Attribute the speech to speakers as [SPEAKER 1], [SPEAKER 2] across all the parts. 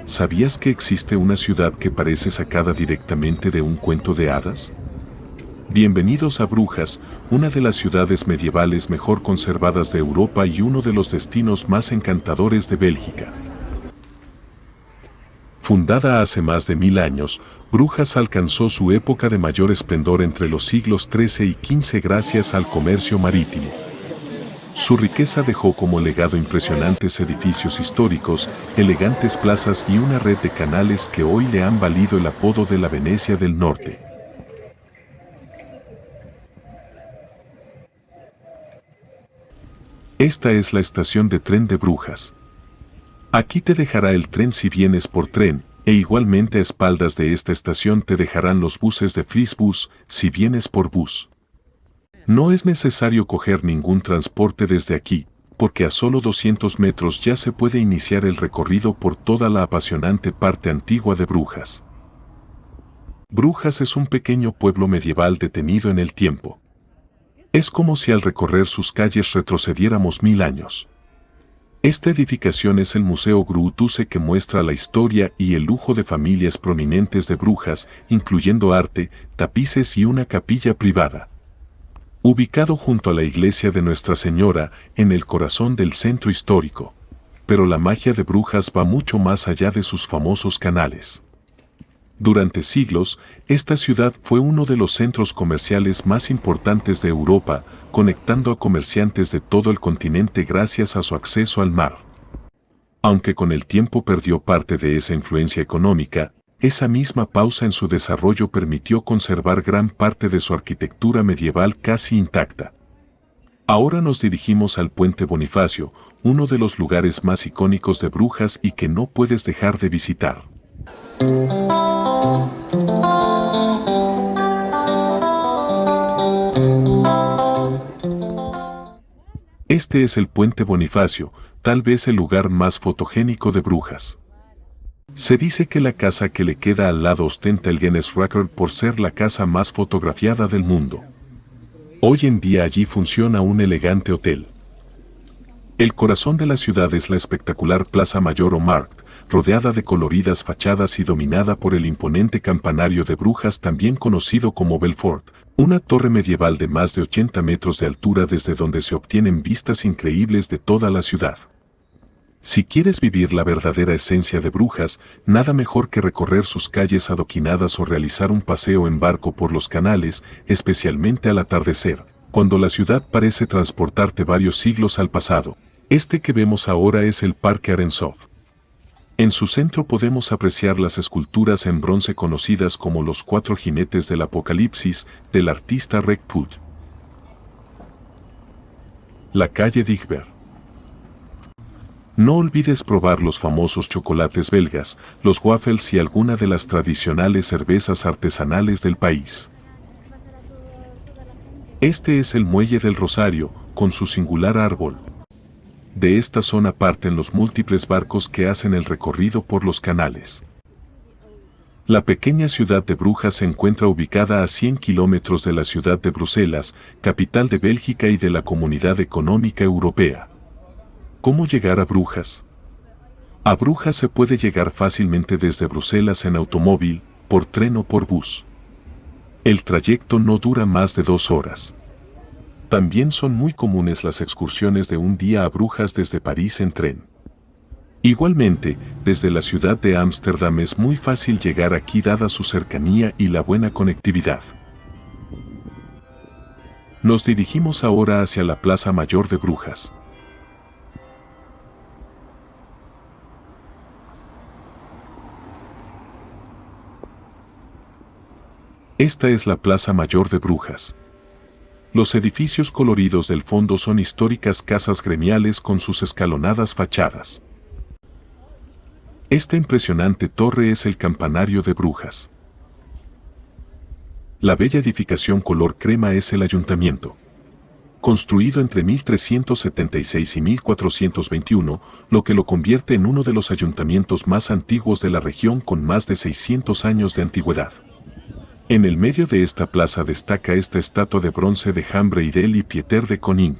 [SPEAKER 1] ¿Sabías que existe una ciudad que parece sacada directamente de un cuento de hadas? Bienvenidos a Brujas, una de las ciudades medievales mejor conservadas de Europa y uno de los destinos más encantadores de Bélgica. Fundada hace más de 1000 años, Brujas alcanzó su época de mayor esplendor entre los siglos XIII y XV gracias al comercio marítimo. Su riqueza dejó como legado impresionantes edificios históricos, elegantes plazas y una red de canales que hoy le han valido el apodo de la Venecia del Norte. Esta es la estación de tren de Brujas. Aquí te dejará el tren si vienes por tren, e igualmente a espaldas de esta estación te dejarán los buses de Flixbus si vienes por bus. No es necesario coger ningún transporte desde aquí, porque a solo 200 metros ya se puede iniciar el recorrido por toda la apasionante parte antigua de Brujas. Brujas es un pequeño pueblo medieval detenido en el tiempo. Es como si al recorrer sus calles retrocediéramos 1000 años. Esta edificación es el Museo Gruuthuuse que muestra la historia y el lujo de familias prominentes de Brujas, incluyendo arte, tapices y una capilla privada. Ubicado junto a la iglesia de Nuestra Señora, en el corazón del centro histórico. Pero la magia de Brujas va mucho más allá de sus famosos canales. Durante siglos, esta ciudad fue uno de los centros comerciales más importantes de Europa, conectando a comerciantes de todo el continente gracias a su acceso al mar. Aunque con el tiempo perdió parte de esa influencia económica, esa misma pausa en su desarrollo permitió conservar gran parte de su arquitectura medieval casi intacta. Ahora nos dirigimos al Puente Bonifacio, uno de los lugares más icónicos de Brujas y que no puedes dejar de visitar. Este es el Puente Bonifacio, tal vez el lugar más fotogénico de Brujas. Se dice que la casa que le queda al lado ostenta el Guinness Record por ser la casa más fotografiada del mundo. Hoy en día allí funciona un elegante hotel. El corazón de la ciudad es la espectacular Plaza Mayor o Markt, rodeada de coloridas fachadas y dominada por el imponente campanario de Brujas también conocido como Belfort, una torre medieval de más de 80 metros de altura desde donde se obtienen vistas increíbles de toda la ciudad. Si quieres vivir la verdadera esencia de Brujas, nada mejor que recorrer sus calles adoquinadas o realizar un paseo en barco por los canales, especialmente al atardecer, cuando la ciudad parece transportarte varios siglos al pasado. Este que vemos ahora es el Parque Arendsov. En su centro podemos apreciar las esculturas en bronce conocidas como los 4 jinetes del Apocalipsis, del artista Rek Puth. La calle Digbert. No olvides probar los famosos chocolates belgas, los waffles y alguna de las tradicionales cervezas artesanales del país. Este es el Muelle del Rosario, con su singular árbol. De esta zona parten los múltiples barcos que hacen el recorrido por los canales. La pequeña ciudad de Brujas se encuentra ubicada a 100 kilómetros de la ciudad de Bruselas, capital de Bélgica y de la Comunidad Económica Europea. ¿Cómo llegar a Brujas? A Brujas se puede llegar fácilmente desde Bruselas en automóvil, por tren o por bus. El trayecto no dura más de 2 horas. También son muy comunes las excursiones de un día a Brujas desde París en tren. Igualmente, desde la ciudad de Ámsterdam es muy fácil llegar aquí dada su cercanía y la buena conectividad. Nos dirigimos ahora hacia la Plaza Mayor de Brujas. Esta es la Plaza Mayor de Brujas. Los edificios coloridos del fondo son históricas casas gremiales con sus escalonadas fachadas. Esta impresionante torre es el campanario de Brujas. La bella edificación color crema es el ayuntamiento. Construido entre 1376 y 1421, lo que lo convierte en uno de los ayuntamientos más antiguos de la región con más de 600 años de antigüedad. En el medio de esta plaza destaca esta estatua de bronce de Jean Breidel y Pieter de Koning.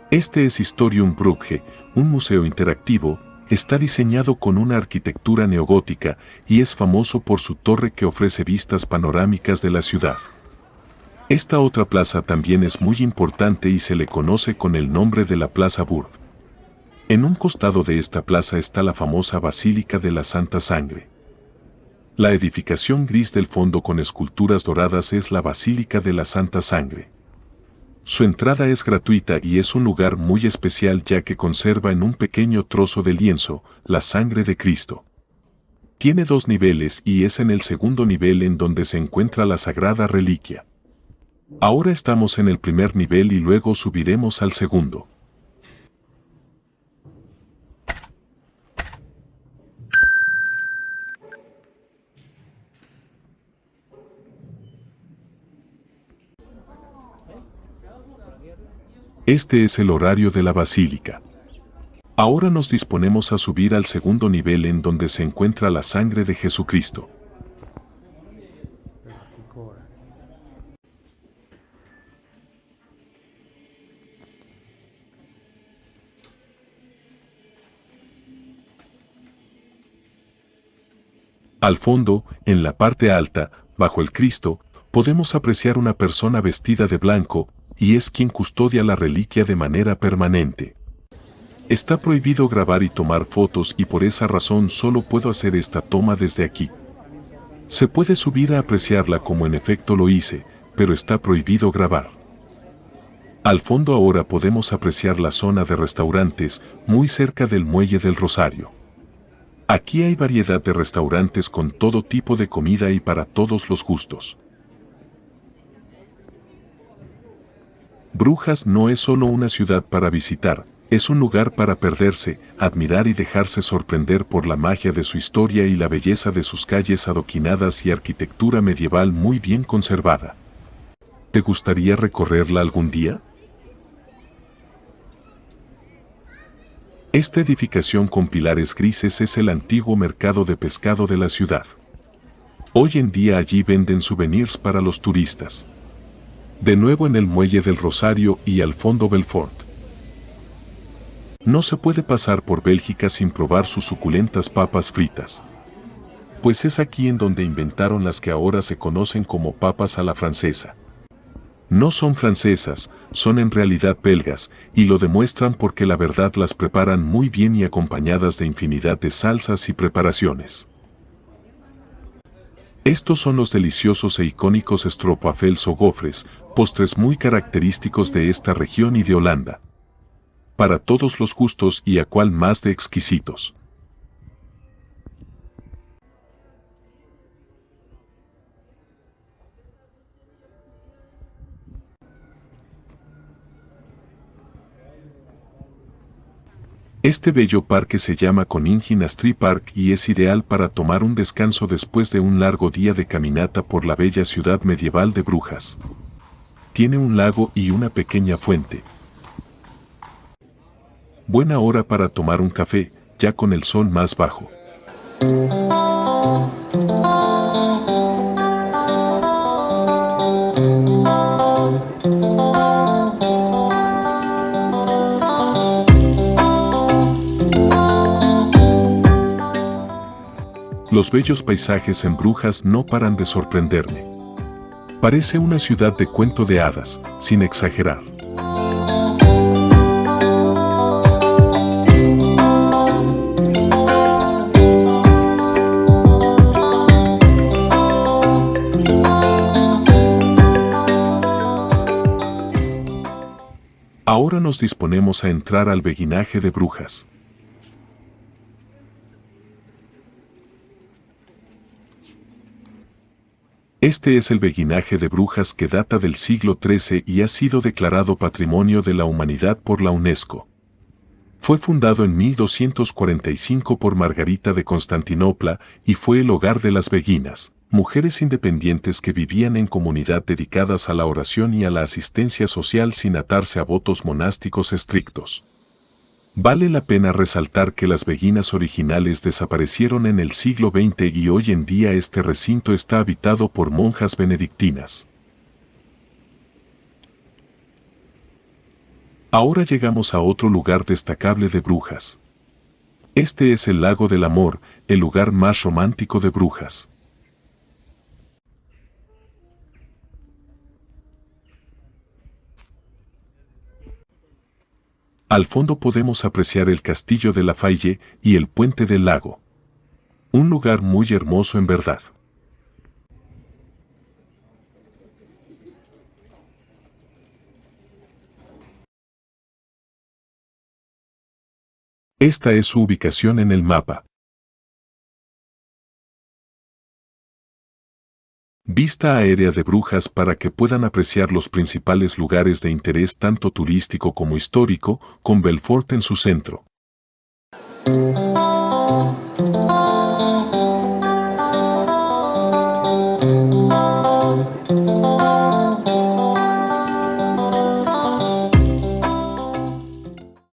[SPEAKER 1] Este es Historium Brugge, un museo interactivo. Está diseñado con una arquitectura neogótica y es famoso por su torre que ofrece vistas panorámicas de la ciudad. Esta otra plaza también es muy importante y se le conoce con el nombre de la Plaza Burg. En un costado de esta plaza está la famosa Basílica de la Santa Sangre. La edificación gris del fondo con esculturas doradas es la Basílica de la Santa Sangre. Su entrada es gratuita y es un lugar muy especial ya que conserva en un pequeño trozo de lienzo la sangre de Cristo. Tiene 2 niveles y es en el segundo nivel en donde se encuentra la sagrada reliquia. Ahora estamos en el primer nivel y luego subiremos al segundo. Este es el horario de la basílica. Ahora nos disponemos a subir al segundo nivel en donde se encuentra la sangre de Jesucristo. Al fondo, en la parte alta, bajo el Cristo, podemos apreciar una persona vestida de blanco, y es quien custodia la reliquia de manera permanente. Está prohibido grabar y tomar fotos y por esa razón solo puedo hacer esta toma desde aquí. Se puede subir a apreciarla como en efecto lo hice, pero está prohibido grabar. Al fondo ahora podemos apreciar la zona de restaurantes, muy cerca del Muelle del Rosario. Aquí hay variedad de restaurantes con todo tipo de comida y para todos los gustos. Brujas no es solo una ciudad para visitar, es un lugar para perderse, admirar y dejarse sorprender por la magia de su historia y la belleza de sus calles adoquinadas y arquitectura medieval muy bien conservada. ¿Te gustaría recorrerla algún día? Esta edificación con pilares grises es el antiguo mercado de pescado de la ciudad. Hoy en día allí venden souvenirs para los turistas. De nuevo en el Muelle del Rosario y al fondo Belfort. No se puede pasar por Bélgica sin probar sus suculentas papas fritas. Pues es aquí en donde inventaron las que ahora se conocen como papas a la francesa. No son francesas, son en realidad belgas, y lo demuestran porque la verdad las preparan muy bien y acompañadas de infinidad de salsas y preparaciones. Estos son los deliciosos e icónicos stroopwafels o gofres, postres muy característicos de esta región y de Holanda. Para todos los gustos y a cual más de exquisitos. Este bello parque se llama Koningin Street Park y es ideal para tomar un descanso después de un largo día de caminata por la bella ciudad medieval de Brujas. Tiene un lago y una pequeña fuente. Buena hora para tomar un café, ya con el sol más bajo. Los bellos paisajes en Brujas no paran de sorprenderme. Parece una ciudad de cuento de hadas, sin exagerar. Ahora nos disponemos a entrar al Beguinaje de Brujas. Este es el Beguinaje de Brujas que data del siglo XIII y ha sido declarado Patrimonio de la Humanidad por la UNESCO. Fue fundado en 1245 por Margarita de Constantinopla y fue el hogar de las beguinas, mujeres independientes que vivían en comunidad dedicadas a la oración y a la asistencia social sin atarse a votos monásticos estrictos. Vale la pena resaltar que las beguinas originales desaparecieron en el siglo XX y hoy en día este recinto está habitado por monjas benedictinas. Ahora llegamos a otro lugar destacable de Brujas. Este es el Lago del Amor, el lugar más romántico de Brujas. Al fondo podemos apreciar el castillo de Lafayette y el puente del lago. Un lugar muy hermoso en verdad. Esta es su ubicación en el mapa. Vista aérea de Brujas para que puedan apreciar los principales lugares de interés tanto turístico como histórico, con Belfort en su centro.